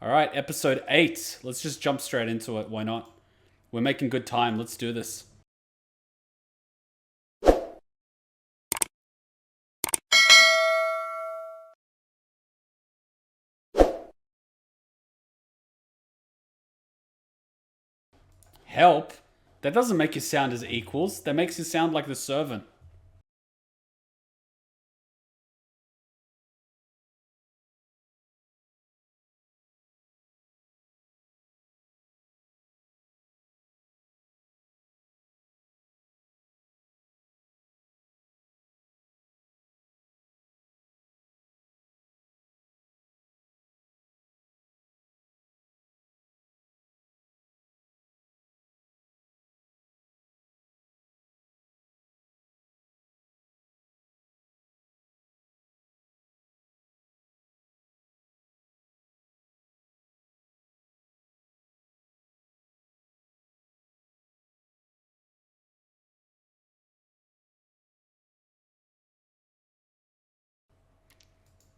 All right, episode 8. Let's just jump straight into it. Why not? We're making good time. Let's do this. Help? That doesn't make you sound as equals. That makes you sound like the servant.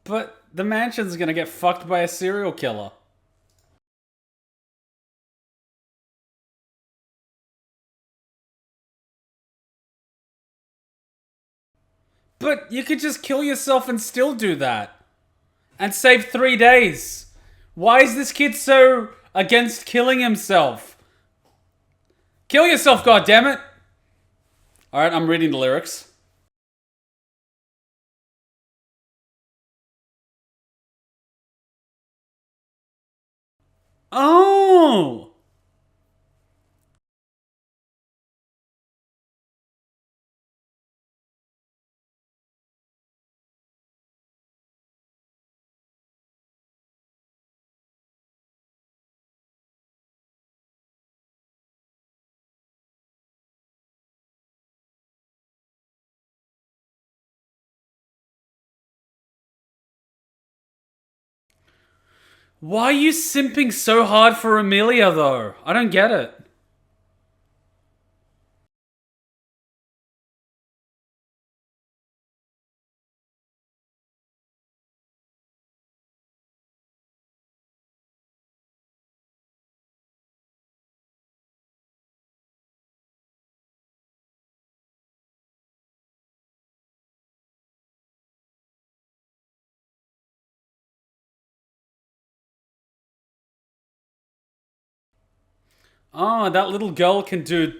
But the mansion's gonna get fucked by a serial killer. But you could just kill yourself and still do that. And save 3 days. Why is this kid so against killing himself? Kill yourself, goddammit! Alright, I'm reading the lyrics. Oh! Why are you simping so hard for Emilia, though? I don't get it. Oh, that little girl can do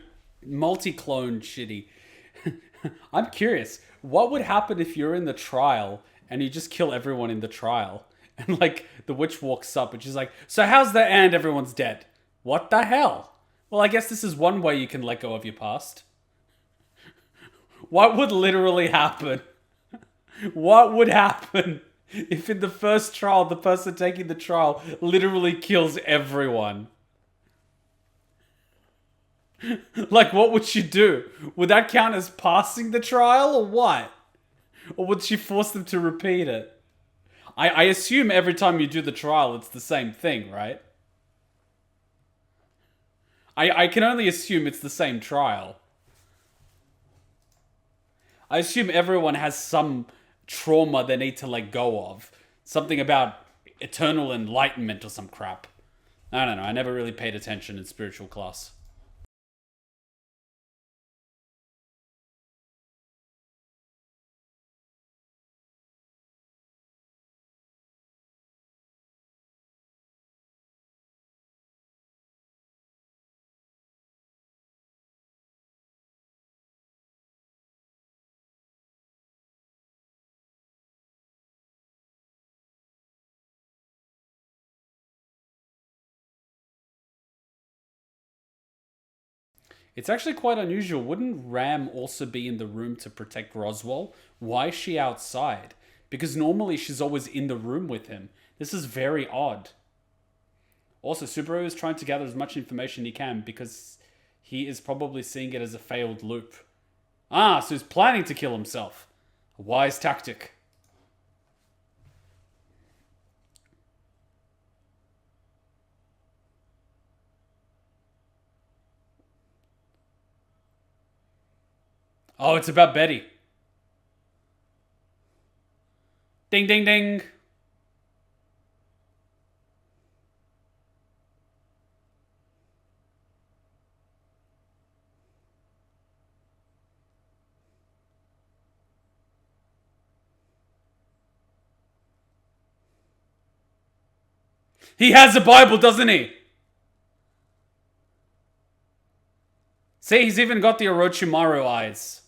multi-clone shitty. I'm curious, what would happen if you're in the trial and you just kill everyone in the trial? And like the witch walks up and she's like, "So how's that?" And everyone's dead. What the hell? Well, I guess this is one way you can let go of your past. What would literally happen? What would happen if in the first trial the person taking the trial literally kills everyone? Like, what would she do? Would that count as passing the trial or what? Or would she force them to repeat it? I assume every time you do the trial, it's the same thing, right? I can only assume it's the same trial. I assume everyone has some trauma they need to let go of. Something about eternal enlightenment or some crap. I don't know. I never really paid attention in spiritual class. It's actually quite unusual. Wouldn't Ram also be in the room to protect Roswell? Why is she outside? Because normally she's always in the room with him. This is very odd. Also, Subaru is trying to gather as much information he can because he is probably seeing it as a failed loop. Ah, so he's planning to kill himself. A wise tactic. Oh, it's about Betty. Ding, ding, ding. He has a Bible, doesn't he? See, he's even got the Orochimaru eyes.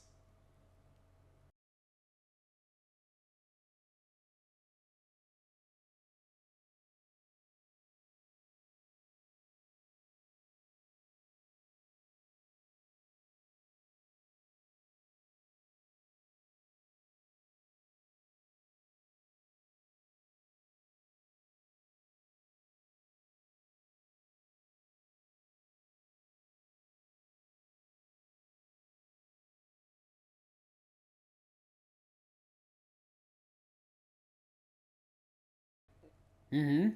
Mm-hmm.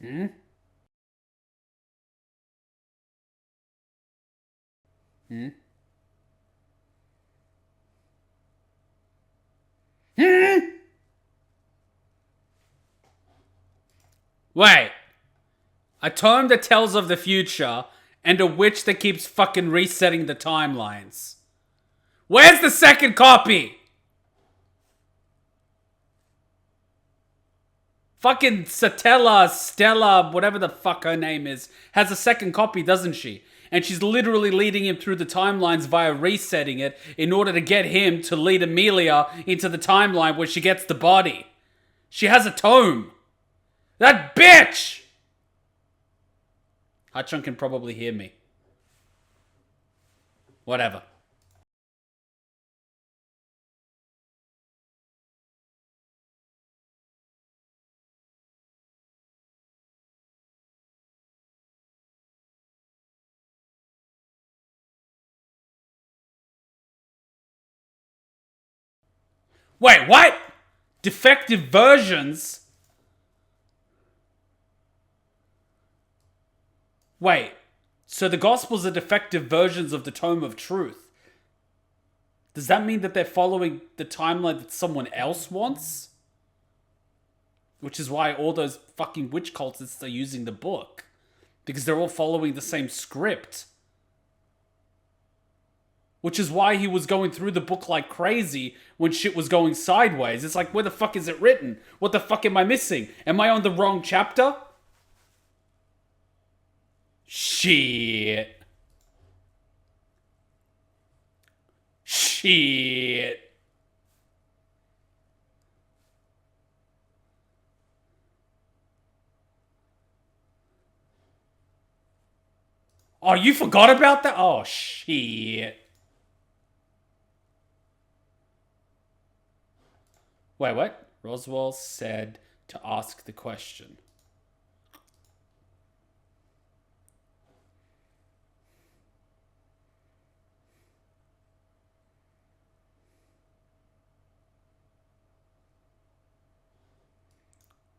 Hmm? Hmm? Hmm? Wait. A tome that tells of the future and a witch that keeps fucking resetting the timelines. Where's the second copy? Fucking Satella, Stella, whatever the fuck her name is, has a second copy, doesn't she? And she's literally leading him through the timelines via resetting it in order to get him to lead Emilia into the timeline where she gets the body. She has a tome. That bitch! Hachun can probably hear me. Whatever. Wait, what? Defective versions? Wait, so the Gospels are defective versions of the Tome of Truth? Does that mean that they're following the timeline that someone else wants? Which is why all those fucking witch cultists are using the book. Because they're all following the same script. Which is why he was going through the book like crazy when shit was going sideways. It's like, where the fuck is it written? What the fuck am I missing? Am I on the wrong chapter? Shit. Shit. Oh, you forgot about that? Oh, shit. Wait, what? Roswell said to ask the question.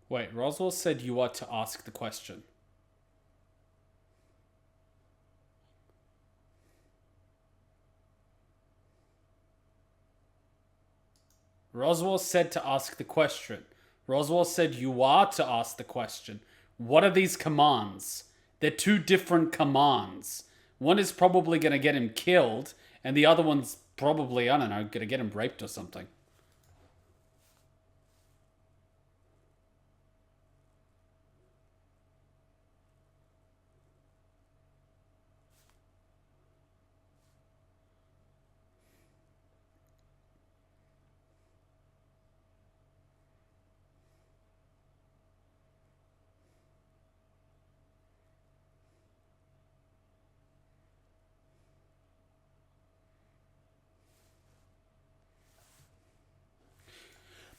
Wait, Roswell said you are to ask the question. Roswell said to ask the question. Roswell said you are to ask the question. What are these commands? They're two different commands. One is probably going to get him killed, and the other one's probably, I don't know, going to get him raped or something.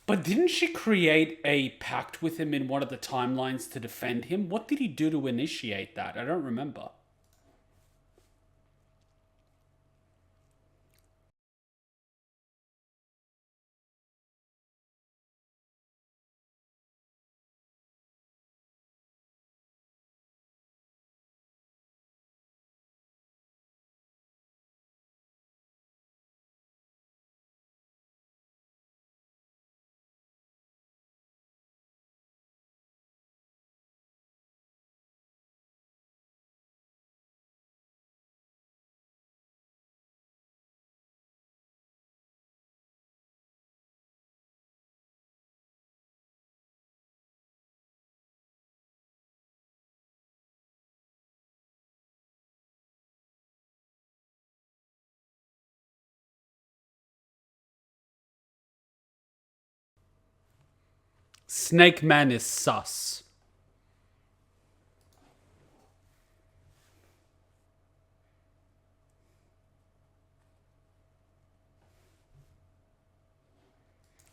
But didn't she create a pact with him in one of the timelines to defend him? What did he do to initiate that? I don't remember. Snake Man is sus.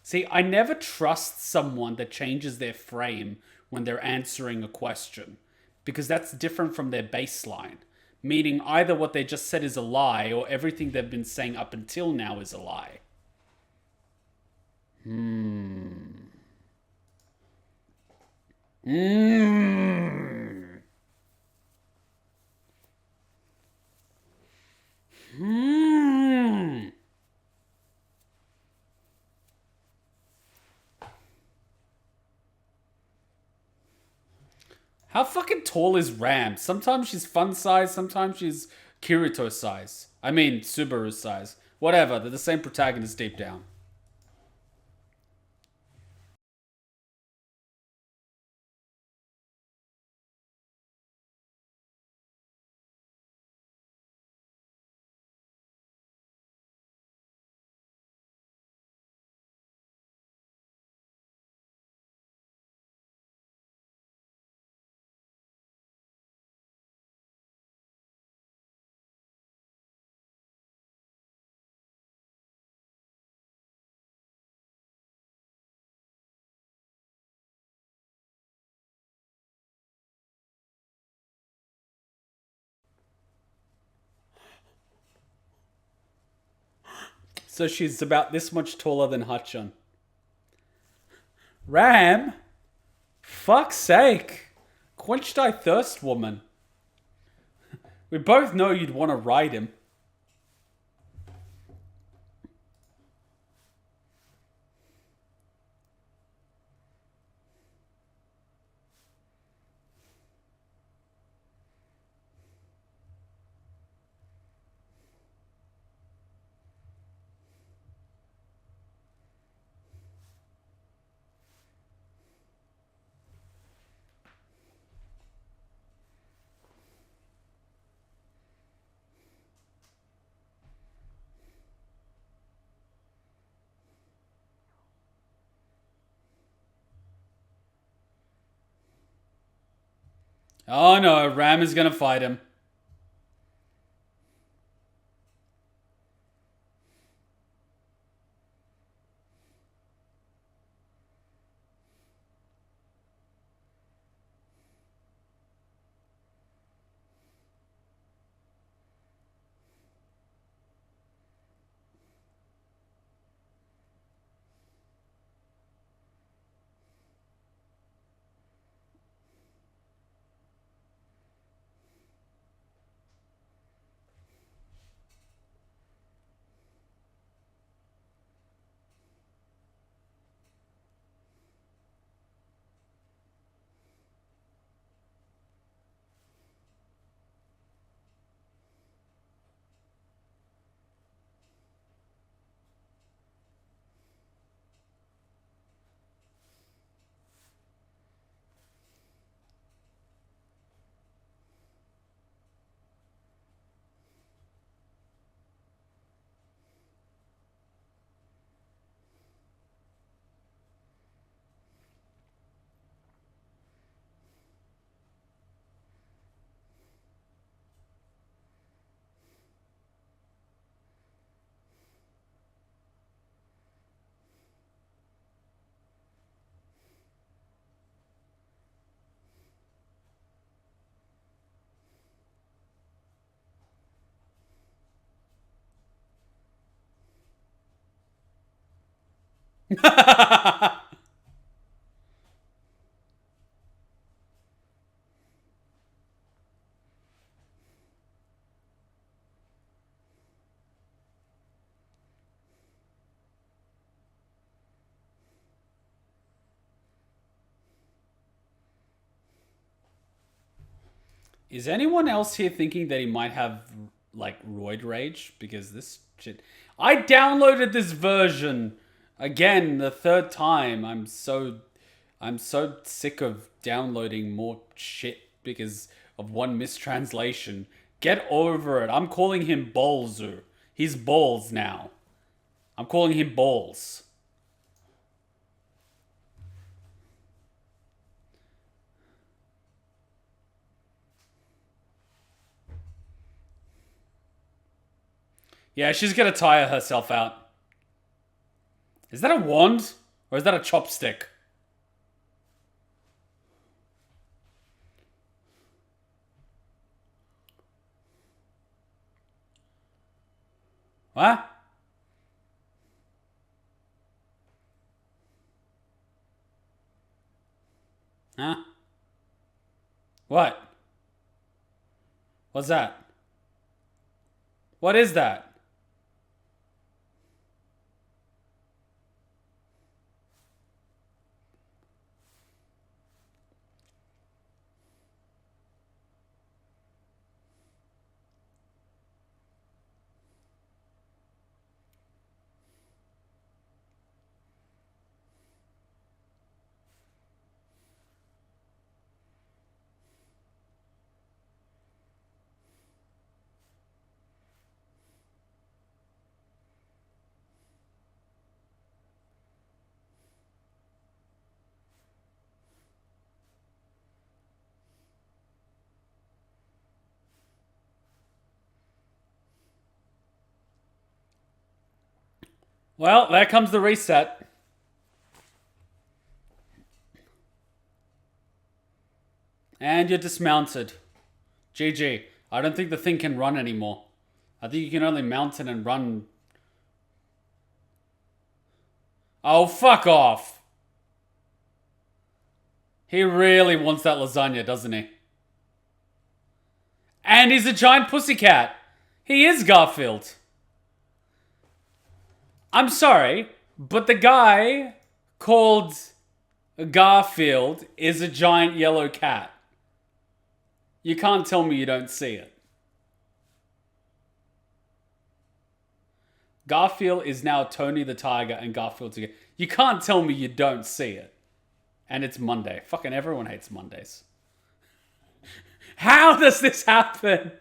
See, I never trust someone that changes their frame when they're answering a question, because that's different from their baseline. Meaning either what they just said is a lie, or everything they've been saying up until now is a lie. How fucking tall is Ram? Sometimes she's fun size, sometimes she's Kirito size. I mean, Subaru size. Whatever, they're the same protagonist deep down. So she's about this much taller than Hachan. Ram? Fuck's sake. Quench thy thirst, woman. We both know you'd want to ride him. Oh no, Ram is gonna fight him. Is anyone else here thinking that he might have, like, roid rage? Because this shit... I downloaded this version again the third time. I'm so sick of downloading more shit because of one mistranslation. Get over it. I'm calling him Bolzu. He's Balls now. I'm calling him Balls. Yeah, she's gonna tire herself out. Is that a wand? Or is that a chopstick? What? Huh? What? What's that? What is that? Well, there comes the reset. And you're dismounted. GG. I don't think the thing can run anymore. I think you can only mount it and run. Oh, fuck off. He really wants that lasagna, doesn't he? And he's a giant pussycat. He is Garfield. I'm sorry, but the guy called Garfield is a giant yellow cat. You can't tell me you don't see it. Garfield is now Tony the Tiger and Garfield together. You can't tell me you don't see it. And it's Monday. Fucking everyone hates Mondays. How does this happen?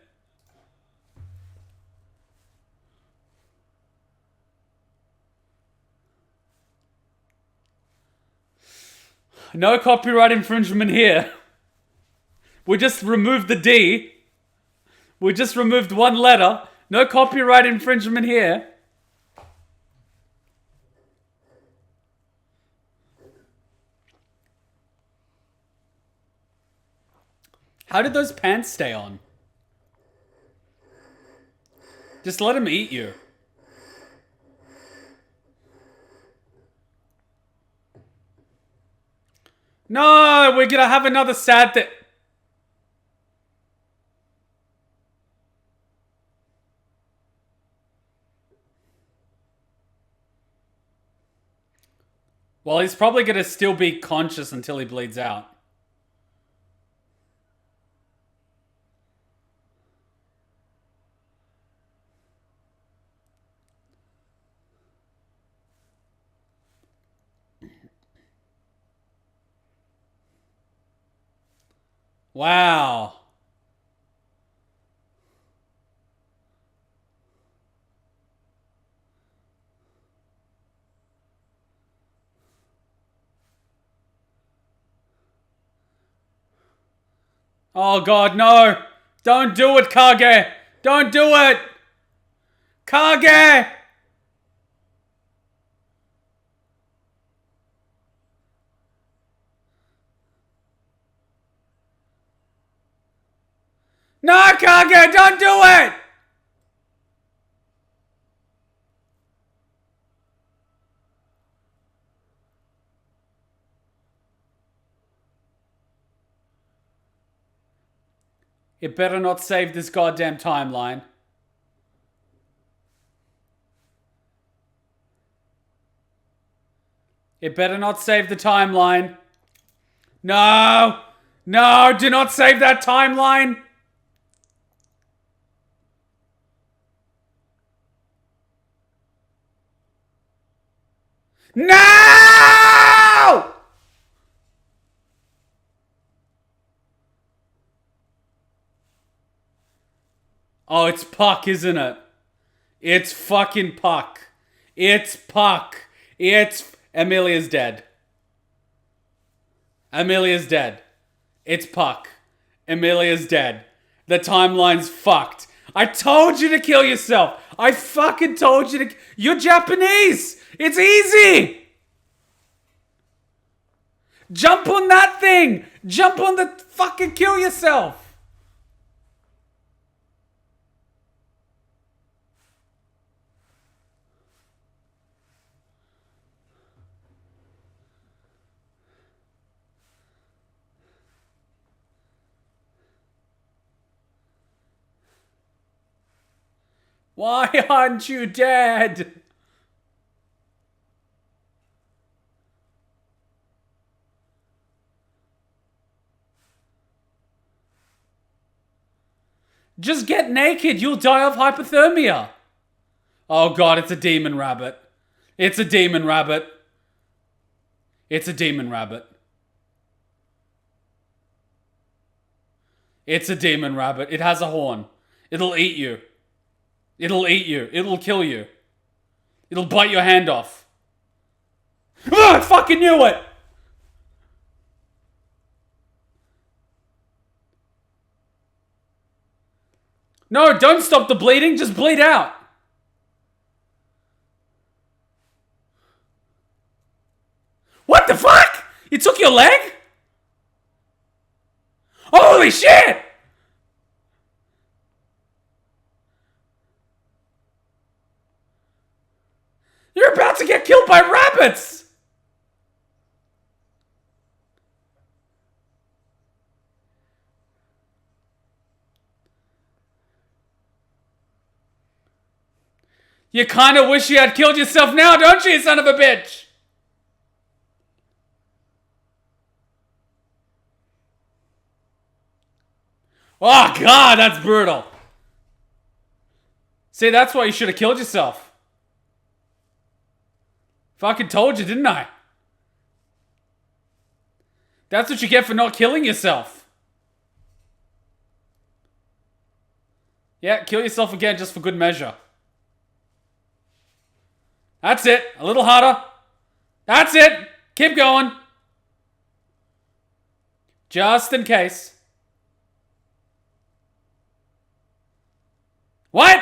No copyright infringement here. We just removed the D. We just removed one letter. No copyright infringement here. How did those pants stay on? Just let him eat you. No, we're gonna have another sad thing. Well, he's probably gonna still be conscious until he bleeds out. Wow. Oh God, no! Don't do it, Kage! Don't do it! Kage! No, Kage, don't do it! It better not save this goddamn timeline. It better not save the timeline. No! No, do not save that timeline! No! Oh, it's Puck, isn't it? It's fucking Puck. It's Puck. It's... Emilia's dead. Emilia's dead. It's Puck. Emilia's dead. The timeline's fucked. I told you to kill yourself. I fucking told you to... You're Japanese. It's easy. Jump on that thing. Jump on the fucking kill yourself. Why aren't you dead? Just get naked. You'll die of hypothermia. Oh god, it's a demon rabbit. It's a demon rabbit. It's a demon rabbit. It's a demon rabbit. It has a horn. It'll eat you. It'll eat you. It'll kill you. It'll bite your hand off. Oh, I fucking knew it! No, don't stop the bleeding. Just bleed out. What the fuck? You took your leg? Holy shit! You're about to get killed by rabbits! You kind of wish you had killed yourself now, don't you, son of a bitch? Oh, God, that's brutal. See, that's why you should have killed yourself. Fucking told you, didn't I? That's what you get for not killing yourself. Yeah, kill yourself again just for good measure. That's it. A little harder. That's it. Keep going. Just in case. What?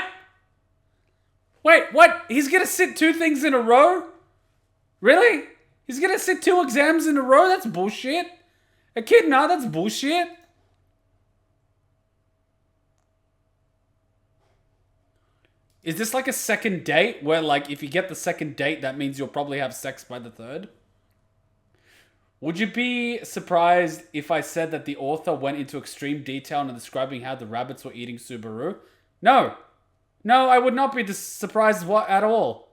Wait, what? He's gonna sit 2 things in a row? Really? He's gonna sit 2 exams in a row? That's bullshit. Echidna, that's bullshit. Is this like a second date where, like, if you get the second date, that means you'll probably have sex by the third? Would you be surprised if I said that the author went into extreme detail in describing how the rabbits were eating Subaru? No. No, I would not be surprised at all.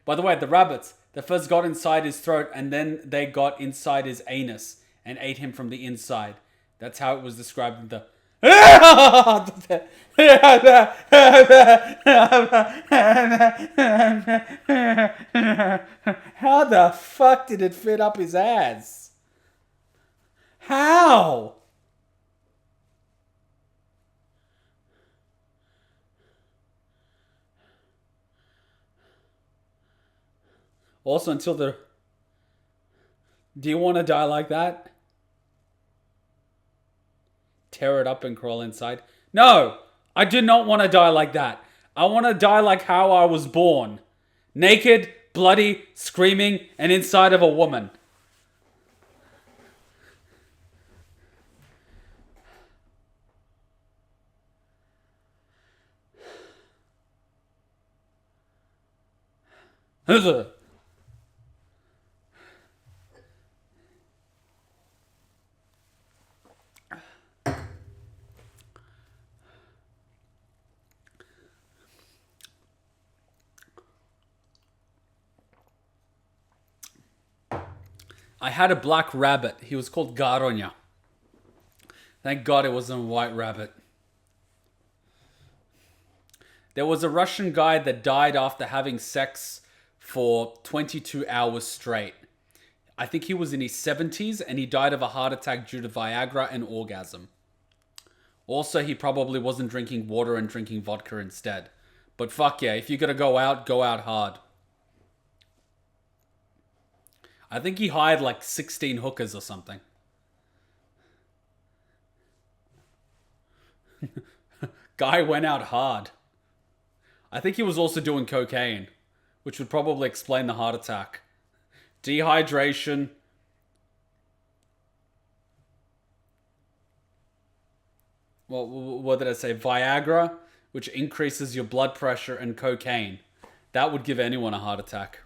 By the way, the rabbits, they first got inside his throat and then they got inside his anus and ate him from the inside. That's how it was described in the... How the fuck did it fit up his ass? How? Also, until the... Do you want to die like that? Tear it up and crawl inside? No! I do not want to die like that. I want to die like how I was born. Naked, bloody, screaming, and inside of a woman. I had a black rabbit. He was called Garonya. Thank God it wasn't a white rabbit. There was a Russian guy that died after having sex for 22 hours straight. I think he was in his 70s and he died of a heart attack due to Viagra and orgasm. Also, he probably wasn't drinking water and drinking vodka instead. But fuck yeah, if you're gonna go out hard. I think he hired like 16 hookers or something. Guy went out hard. I think he was also doing cocaine, which would probably explain the heart attack. Dehydration. What did I say? Viagra, which increases your blood pressure, and cocaine. That would give anyone a heart attack.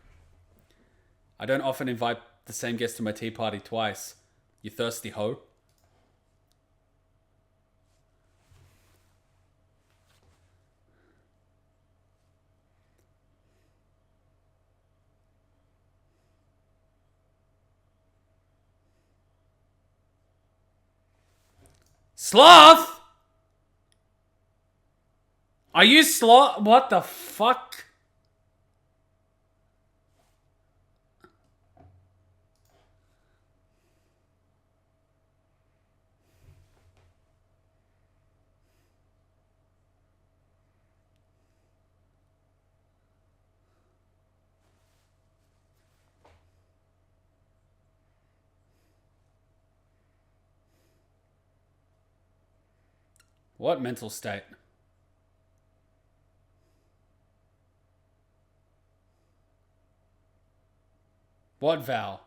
I don't often invite the same guest to my tea party twice. You thirsty hoe. Sloth? Are you Sloth? What the fuck? What mental state? What vow?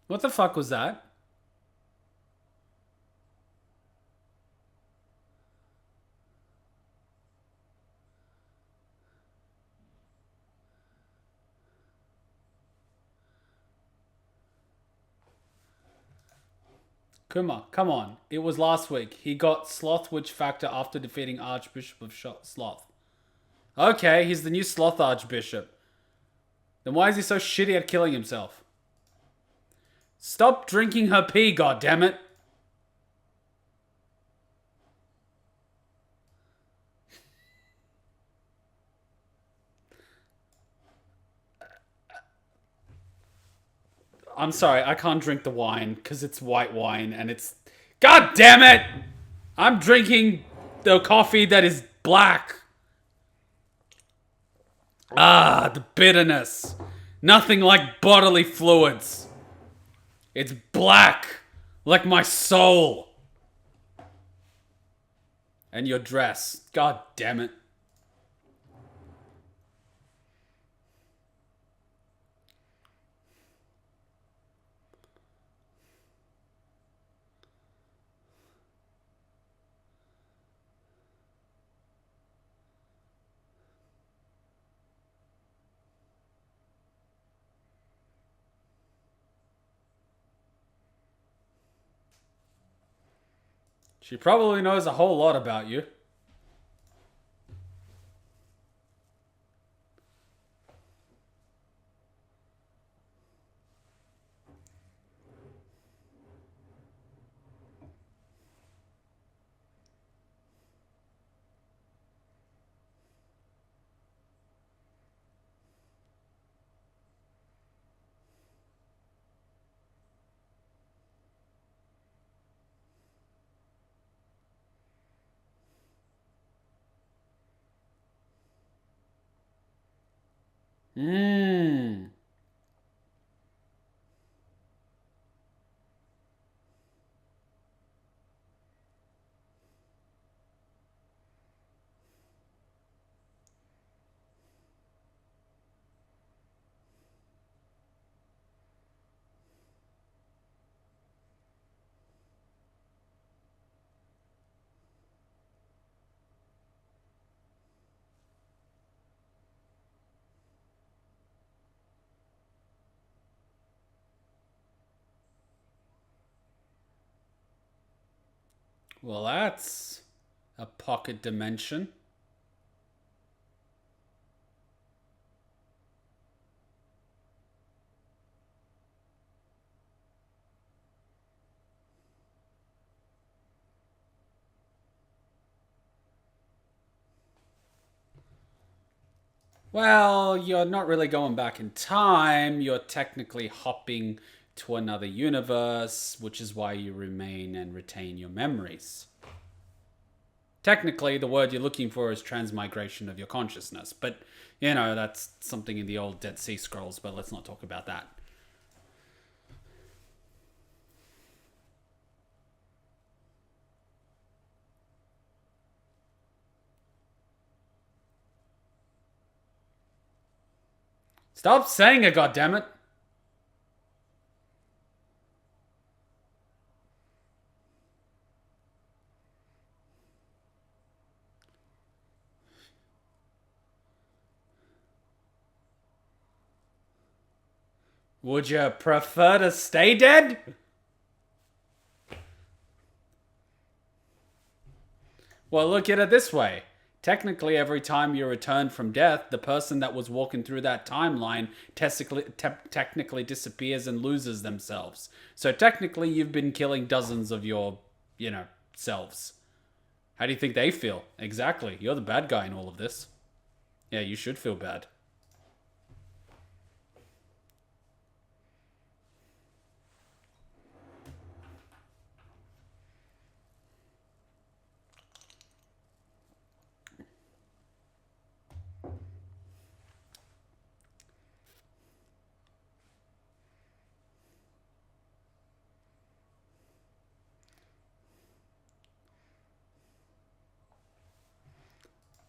What the fuck was that? Kuma, come on. It was last week. He got Sloth Witch Factor after defeating Archbishop of Sloth. Okay, he's the new Sloth Archbishop. Then why is he so shitty at killing himself? Stop drinking her pee, goddammit. I'm sorry, I can't drink the wine because it's white wine and it's... God damn it! I'm drinking the coffee that is black. Ah, the bitterness. Nothing like bodily fluids. It's black, like my soul. And your dress. God damn it. She probably knows a whole lot about you. Mmm. Well, that's a pocket dimension. Well, you're not really going back in time. You're technically hopping to another universe, which is why you remain and retain your memories. Technically, the word you're looking for is transmigration of your consciousness, but, that's something in the old Dead Sea Scrolls, but let's not talk about that. Stop saying it, goddammit! Would you prefer to stay dead? Well, look at it this way. Technically, every time you return from death, the person that was walking through that timeline technically disappears and loses themselves. So technically, you've been killing dozens of your, selves. How do you think they feel? Exactly. You're the bad guy in all of this. Yeah, you should feel bad.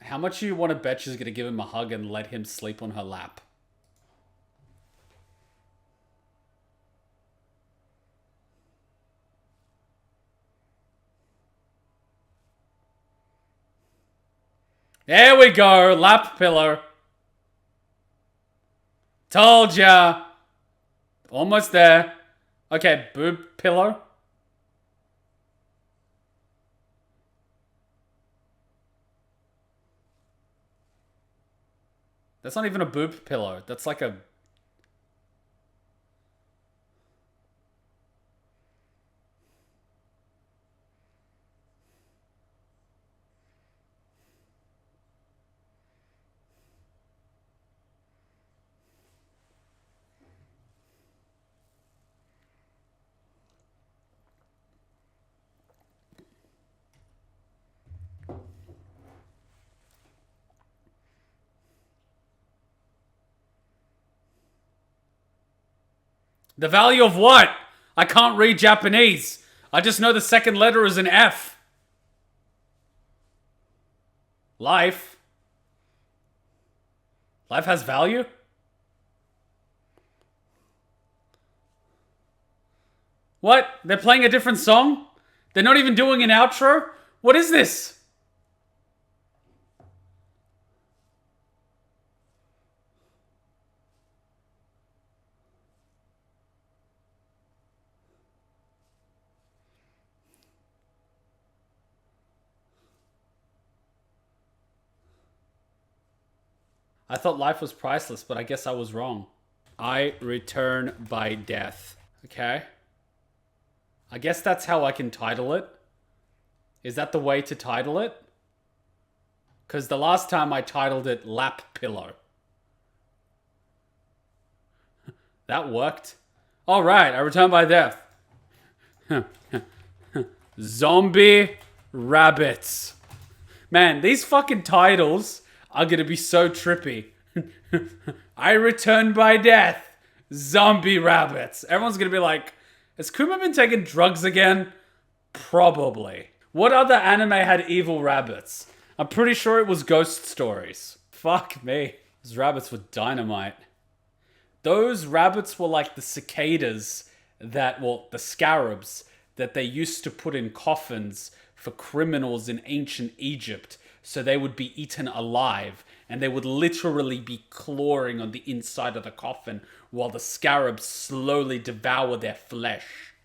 How much you want to bet she's going to give him a hug and let him sleep on her lap? There we go, lap pillow. Told ya. Almost there. Okay, boob pillow. That's not even a boob pillow. That's like a... The value of what? I can't read Japanese. I just know the second letter is an F. Life. Life has value? What? They're playing a different song? They're not even doing an outro? What is this? I thought life was priceless, but I guess I was wrong. I return by death. Okay. I guess that's how I can title it. Is that the way to title it? Because the last time I titled it Lap Pillow. That worked. Alright, I return by death. Zombie rabbits. Man, these fucking titles are gonna be so trippy. I return by death. Zombie rabbits. Everyone's gonna be like, has Kuma been taking drugs again? Probably. What other anime had evil rabbits? I'm pretty sure it was Ghost Stories. Fuck me. Those rabbits were dynamite. Those rabbits were like the cicadas the scarabs that they used to put in coffins for criminals in ancient Egypt, so they would be eaten alive, and they would literally be clawing on the inside of the coffin while the scarabs slowly devour their flesh.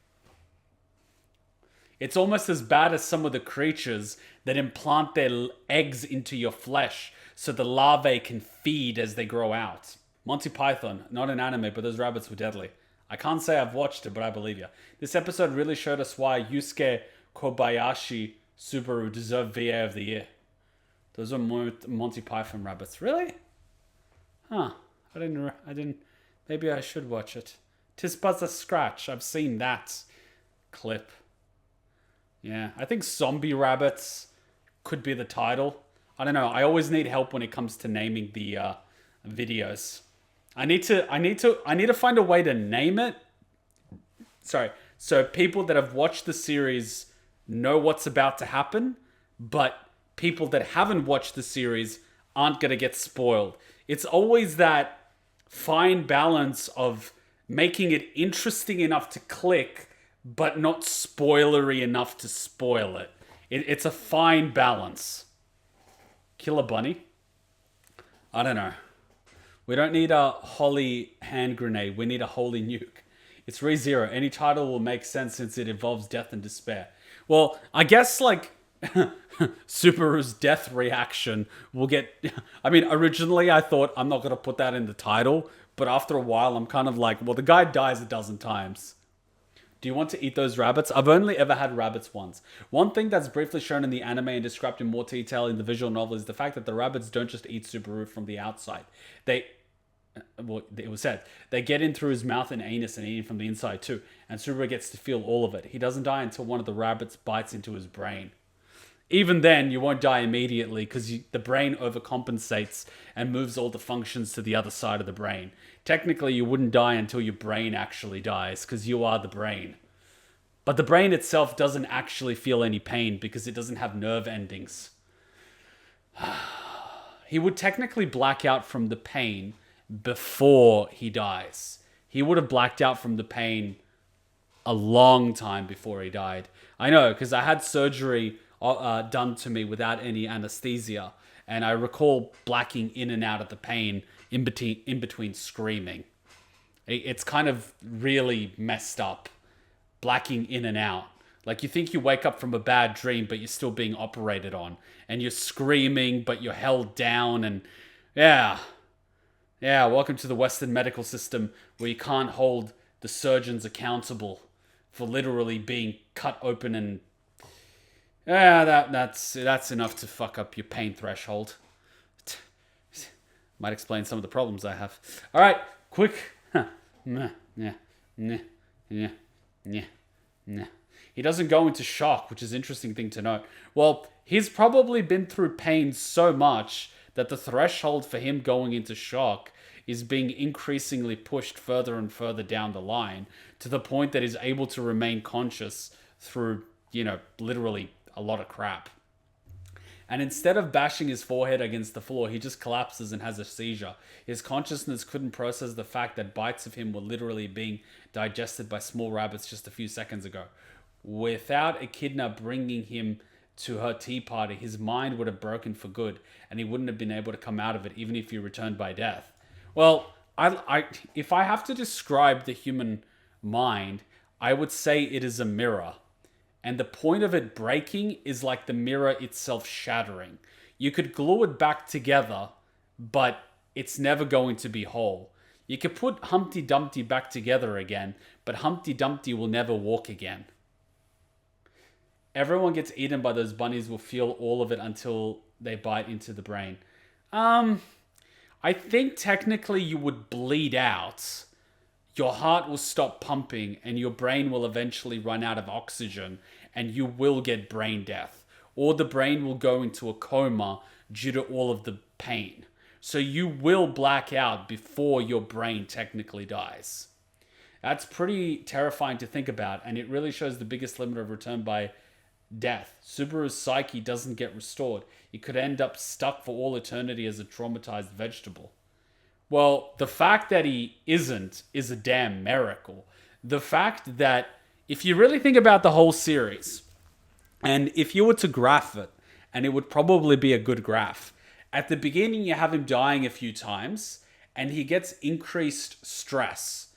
It's almost as bad as some of the creatures that implant their eggs into your flesh so the larvae can feed as they grow out. Monty Python, not an anime, but those rabbits were deadly. I can't say I've watched it, but I believe you. This episode really showed us why Yusuke Kobayashi Subaru deserved VA of the Year. Those are Monty Python rabbits. Really? Huh. I didn't, maybe I should watch it. 'Tis but a scratch. I've seen that clip. Yeah, I think Zombie Rabbits could be the title. I don't know. I always need help when it comes to naming the videos. I need to find a way to name it. Sorry. So people that have watched the series know what's about to happen, but people that haven't watched the series aren't going to get spoiled. It's always that fine balance of making it interesting enough to click, but not spoilery enough to spoil it. It's a fine balance. Killer Bunny? I don't know. We don't need a holy hand grenade. We need a holy nuke. It's ReZero. Any title will make sense since it involves death and despair. Well, I guess like Subaru's death reaction will get... I mean, originally I thought I'm not going to put that in the title, but after a while I'm kind of like, well, the guy dies a dozen times. Do you want to eat those rabbits? I've only ever had rabbits once. One thing that's briefly shown in the anime and described in more detail in the visual novel is the fact that the rabbits don't just eat Subaru from the outside. Well, it was said, they get in through his mouth and anus and eat him from the inside too. And Subaru gets to feel all of it. He doesn't die until one of the rabbits bites into his brain. Even then, you won't die immediately because the brain overcompensates and moves all the functions to the other side of the brain. Technically, you wouldn't die until your brain actually dies because you are the brain. But the brain itself doesn't actually feel any pain because it doesn't have nerve endings. He would technically black out from the pain before he dies. He would have blacked out from the pain a long time before he died. I know, because I had surgery done to me without any anesthesia, and I recall blacking in and out of the pain in between screaming. It's kind of really messed up, blacking in and out. Like you think you wake up from a bad dream, but you're still being operated on, and you're screaming, but you're held down, and yeah, welcome to the Western medical system where you can't hold the surgeons accountable for literally being cut open and that's enough to fuck up your pain threshold. Might explain some of the problems I have. All right, quick. He doesn't go into shock, which is an interesting thing to note. Well, he's probably been through pain so much that the threshold for him going into shock is being increasingly pushed further and further down the line to the point that he's able to remain conscious through, literally a lot of crap. And instead of bashing his forehead against the floor, he just collapses and has a seizure. His consciousness couldn't process the fact that bites of him were literally being digested by small rabbits just a few seconds ago. Without Echidna bringing him to her tea party, his mind would have broken for good, and he wouldn't have been able to come out of it even if he returned by death. Well, if I have to describe the human mind, I would say it is a mirror. And the point of it breaking is like the mirror itself shattering. You could glue it back together, but it's never going to be whole. You could put Humpty Dumpty back together again, but Humpty Dumpty will never walk again. Everyone gets eaten by those bunnies will feel all of it until they bite into the brain. I think technically you would bleed out. Your heart will stop pumping and your brain will eventually run out of oxygen and you will get brain death. Or the brain will go into a coma due to all of the pain. So you will black out before your brain technically dies. That's pretty terrifying to think about, and it really shows the biggest limit of return by death. Subaru's psyche doesn't get restored. He could end up stuck for all eternity as a traumatized vegetable. Well, the fact that he isn't is a damn miracle. The fact that, if you really think about the whole series, and if you were to graph it, and it would probably be a good graph, at the beginning you have him dying a few times, and he gets increased stress.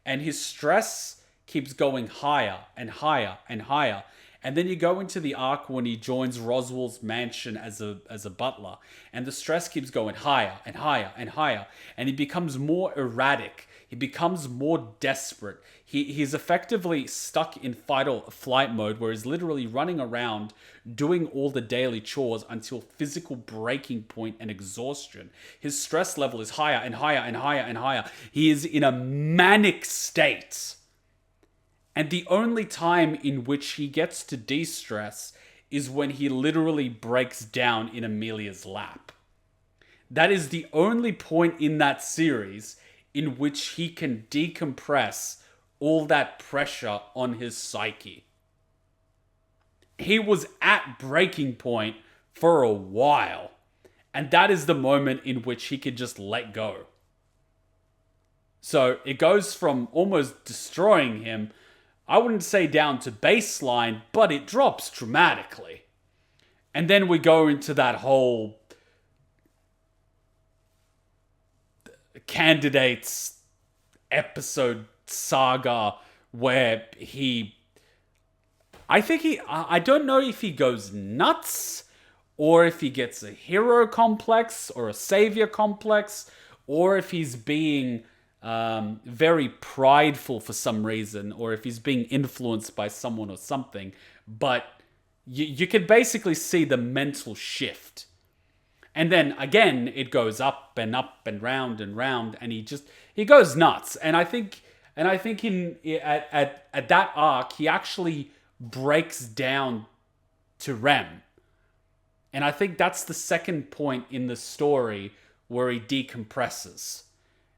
And his stress keeps going higher and higher and higher. And then you go into the arc when he joins Roswell's mansion as a butler. And the stress keeps going higher and higher and higher. And he becomes more erratic. he becomes more desperate. He's effectively stuck in fight or flight mode where he's literally running around doing all the daily chores until physical breaking point and exhaustion. His stress level is higher and higher and higher and higher. He is in a manic state. And the only time in which he gets to de-stress is when he literally breaks down in Emilia's lap. That is the only point in that series in which he can decompress all that pressure on his psyche. He was at breaking point for a while, and that is the moment in which he could just let go. So it goes from almost destroying him, I wouldn't say down to baseline, but it drops dramatically. And then we go into that whole candidates episode saga where I don't know if he goes nuts or if he gets a hero complex or a savior complex or if he's being very prideful for some reason or if he's being influenced by someone or something. But you can basically see the mental shift. And then again, it goes up and round, and he goes nuts. And I think at that arc, he actually breaks down to Rem. And I think that's the second point in the story where he decompresses.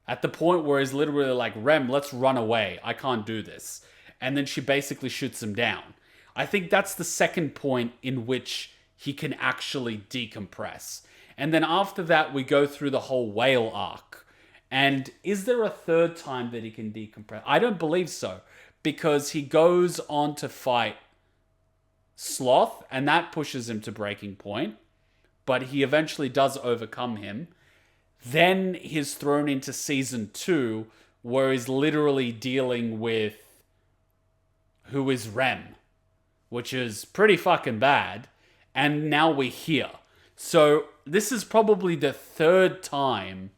At the point where he's literally like, Rem, let's run away. I can't do this. And then she basically shoots him down. I think that's the second point in which he can actually decompress. And then after that, we go through the whole whale arc. And is there a third time that he can decompress? I don't believe so. Because he goes on to fight Sloth, and that pushes him to breaking point. But he eventually does overcome him. Then he's thrown into season 2, where he's literally dealing with who is Rem, which is pretty fucking bad. And now we're here. So this is probably the third time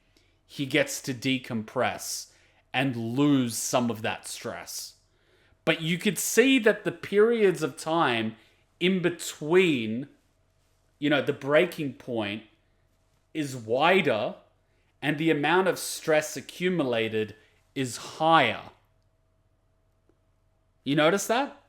he gets to decompress and lose some of that stress. But you could see that the periods of time in between, the breaking point is wider and the amount of stress accumulated is higher. You notice that?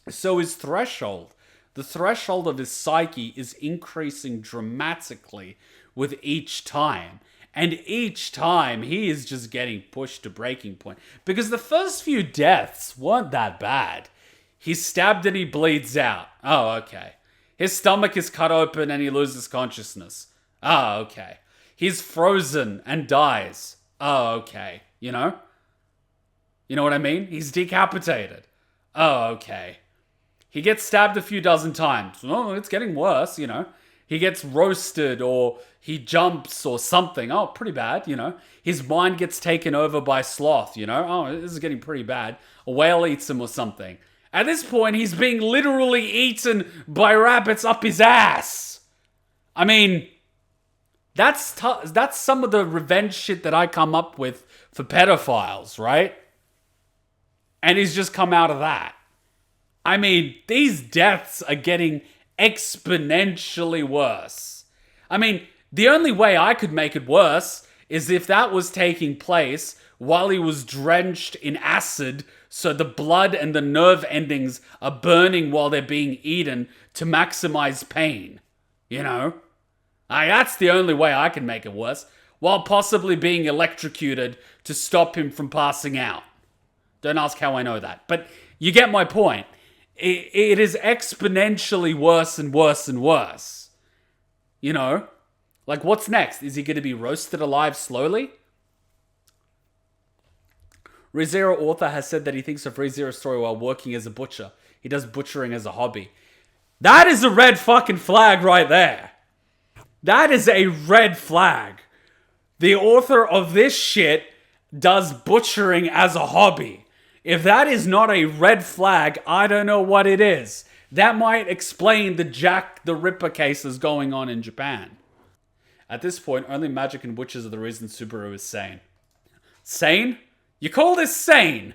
So his threshold, the threshold of his psyche is increasing dramatically with each time. And each time he is just getting pushed to breaking point. Because the first few deaths weren't that bad. He's stabbed and he bleeds out. Oh, okay. His stomach is cut open and he loses consciousness. Oh, okay. He's frozen and dies. Oh, okay. You know what I mean? He's decapitated. Oh, okay. He gets stabbed a few dozen times. Oh, it's getting worse, He gets roasted or he jumps or something. Oh, pretty bad, His mind gets taken over by Sloth, Oh, this is getting pretty bad. A whale eats him or something. At this point, he's being literally eaten by rabbits up his ass. I mean, that's some of the revenge shit that I come up with for pedophiles, right? And he's just come out of that. I mean, these deaths are getting exponentially worse. I mean, the only way I could make it worse is if that was taking place while he was drenched in acid, so the blood and the nerve endings are burning while they're being eaten to maximize pain. That's the only way I can make it worse, while possibly being electrocuted to stop him from passing out. Don't ask how I know that, but you get my point. It is exponentially worse and worse and worse. Like, what's next? Is he going to be roasted alive slowly? ReZero author has said that he thinks of ReZero story while working as a butcher. He does butchering as a hobby. That is a red fucking flag right there. That is a red flag. The author of this shit does butchering as a hobby. If that is not a red flag, I don't know what it is. That might explain the Jack the Ripper cases going on in Japan. At this point, only magic and witches are the reason Subaru is sane. Sane? You call this sane?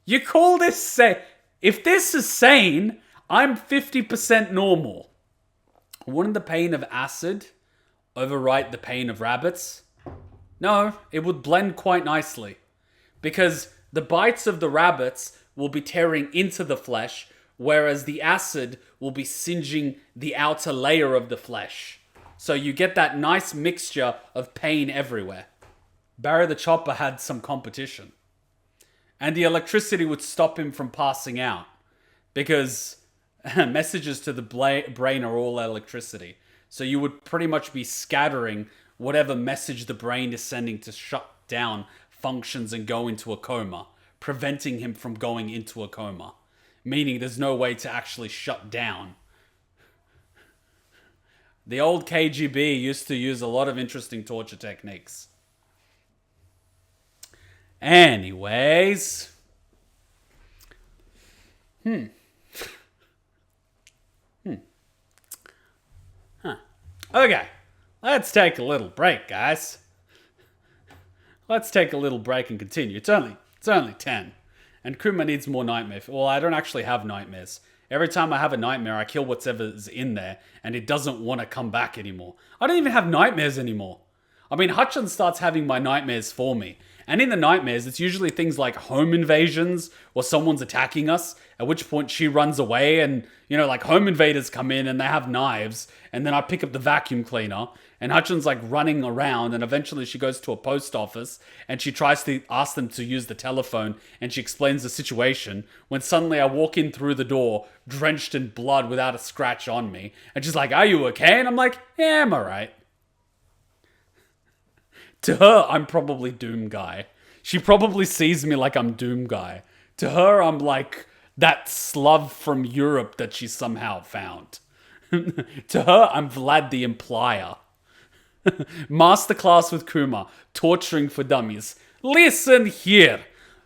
You call this sane? If this is sane, I'm 50% normal. Wouldn't the pain of acid overwrite the pain of rabbits? No, it would blend quite nicely. Because the bites of the rabbits will be tearing into the flesh, whereas the acid will be singeing the outer layer of the flesh. So you get that nice mixture of pain everywhere. Barry the Chopper had some competition. And the electricity would stop him from passing out. Because messages to the brain are all electricity. So you would pretty much be scattering whatever message the brain is sending to shut down functions and go into a coma, preventing him from going into a coma. Meaning there's no way to actually shut down. The old KGB used to use a lot of interesting torture techniques. Anyways. Okay, let's take a little break, guys. Let's take a little break and continue. It's only 10. And Kuma needs more nightmares. Well, I don't actually have nightmares. Every time I have a nightmare, I kill whatever's in there, and it doesn't want to come back anymore. I don't even have nightmares anymore. I mean, Hutchins starts having my nightmares for me. And in the nightmares, it's usually things like home invasions or someone's attacking us, at which point she runs away and, like home invaders come in and they have knives. And then I pick up the vacuum cleaner and Hutchins like running around, and eventually she goes to a post office and she tries to ask them to use the telephone and she explains the situation when suddenly I walk in through the door drenched in blood without a scratch on me. And she's like, "Are you okay?" And I'm like, "Yeah, I'm alright." To her, I'm probably Doom Guy. She probably sees me like I'm Doom Guy. To her, I'm like that Slav from Europe that she somehow found. To her, I'm Vlad the Implier. Masterclass with Kuma, torturing for dummies. Listen here.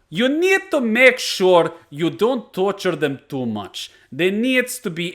You need to make sure you don't torture them too much. There needs to be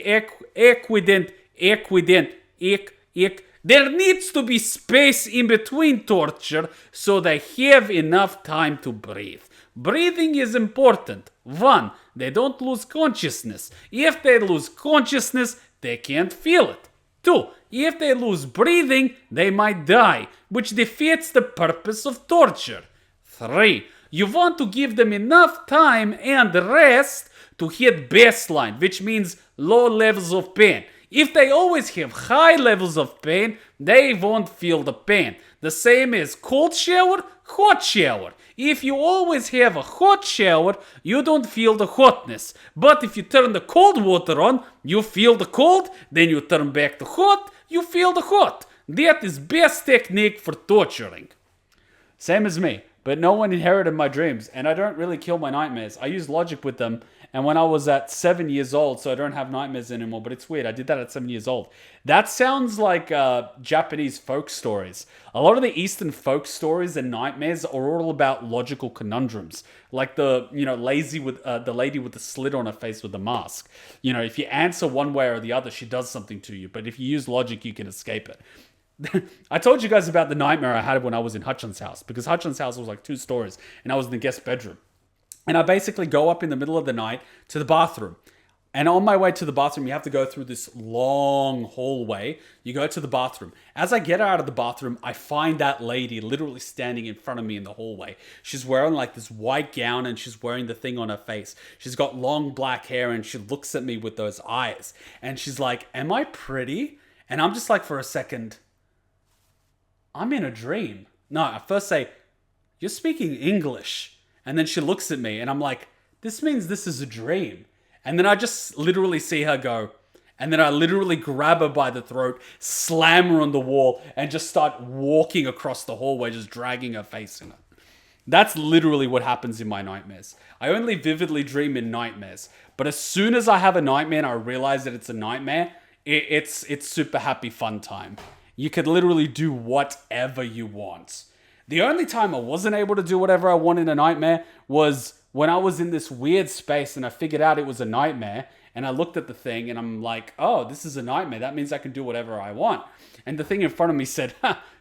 there needs to be space in between torture so they have enough time to breathe. Breathing is important. 1, they don't lose consciousness. If they lose consciousness, they can't feel it. 2, if they lose breathing, they might die, which defeats the purpose of torture. 3, you want to give them enough time and rest to hit baseline, which means low levels of pain. If they always have high levels of pain, they won't feel the pain. The same as cold shower, hot shower. If you always have a hot shower, you don't feel the hotness. But if you turn the cold water on, you feel the cold, then you turn back to hot, you feel the hot. That is best technique for torturing. Same as me, but no one inherited my dreams, and I don't really kill my nightmares. I use logic with them, and when I was at 7 years old, so I don't have nightmares anymore, but it's weird. I did that at 7 years old. That sounds like Japanese folk stories. A lot of the Eastern folk stories and nightmares are all about logical conundrums. Like the lady with the slit on her face with the mask. If you answer one way or the other, she does something to you. But if you use logic, you can escape it. I told you guys about the nightmare I had when I was in Hutchins' house, because Hutchins' house was like 2 stories and I was in the guest bedroom. And I basically go up in the middle of the night to the bathroom. And on my way to the bathroom, you have to go through this long hallway. You go to the bathroom. As I get out of the bathroom, I find that lady literally standing in front of me in the hallway. She's wearing like this white gown and she's wearing the thing on her face. She's got long black hair and she looks at me with those eyes. And she's like, "Am I pretty?" And I'm just like, for a second, I'm in a dream. No, I first say, "You're speaking English." And then she looks at me and I'm like, this means this is a dream. And then I just literally see her go. And then I literally grab her by the throat, slam her on the wall, and just start walking across the hallway, just dragging her face in it. That's literally what happens in my nightmares. I only vividly dream in nightmares. But as soon as I have a nightmare and I realize that it's a nightmare, it's super happy fun time. You could literally do whatever you want. The only time I wasn't able to do whatever I want in a nightmare was when I was in this weird space and I figured out it was a nightmare, and I looked at the thing and I'm like, oh, this is a nightmare. That means I can do whatever I want. And the thing in front of me said,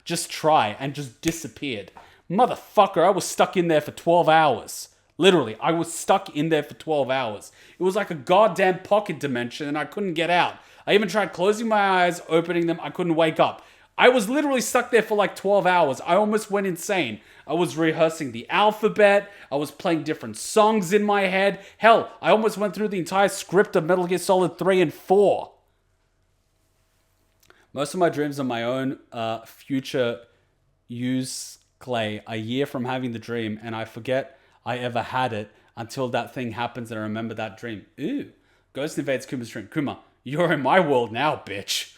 just try, and just disappeared. Motherfucker, I was stuck in there for 12 hours. Literally, I was stuck in there for 12 hours. It was like a goddamn pocket dimension and I couldn't get out. I even tried closing my eyes, opening them, I couldn't wake up. I was literally stuck there for like 12 hours. I almost went insane. I was rehearsing the alphabet. I was playing different songs in my head. Hell, I almost went through the entire script of Metal Gear Solid 3 and 4. Most of my dreams are my own future use clay a year from having the dream, and I forget I ever had it until that thing happens and I remember that dream. Ooh. Ghost invades Kuma's dream. Kuma, you're in my world now, bitch.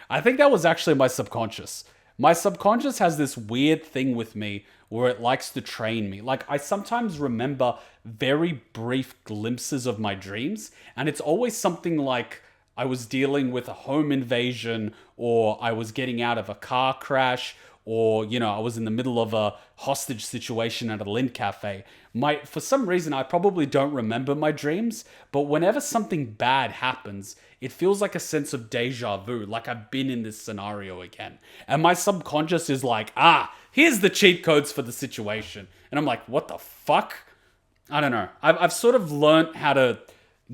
I think that was actually my subconscious. My subconscious has this weird thing with me where it likes to train me. Like, I sometimes remember very brief glimpses of my dreams, and it's always something like I was dealing with a home invasion, or I was getting out of a car crash, or, you know, I was in the middle of a hostage situation at a Lindt cafe. For some reason, I probably don't remember my dreams, but whenever something bad happens, it feels like a sense of deja vu, like I've been in this scenario again. And my subconscious is like, here's the cheat codes for the situation. And I'm like, what the fuck? I don't know. I've sort of learned how to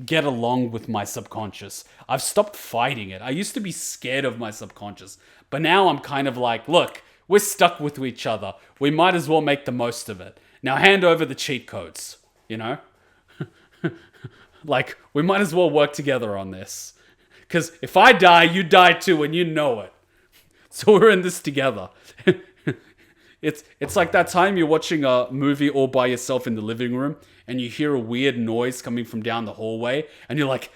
get along with my subconscious. I've stopped fighting it. I used to be scared of my subconscious, but now I'm kind of like, look, we're stuck with each other. We might as well make the most of it. Now hand over the cheat codes, you know? Like, we might as well work together on this. Because if I die, you die too, and you know it. So we're in this together. It's like that time you're watching a movie all by yourself in the living room, and you hear a weird noise coming from down the hallway, and you're like,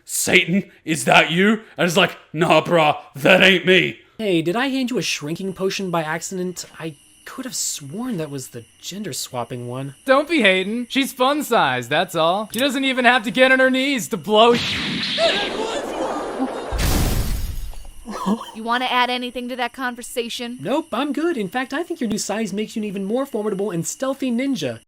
Satan, is that you? And it's like, nah, brah, that ain't me. Hey, did I hand you a shrinking potion by accident? I could have sworn that was the gender swapping one. Don't be hating. She's fun sized, that's all. She doesn't even have to get on her knees to blow. You want to add anything to that conversation? Nope, I'm good. In fact, I think your new size makes you an even more formidable and stealthy ninja.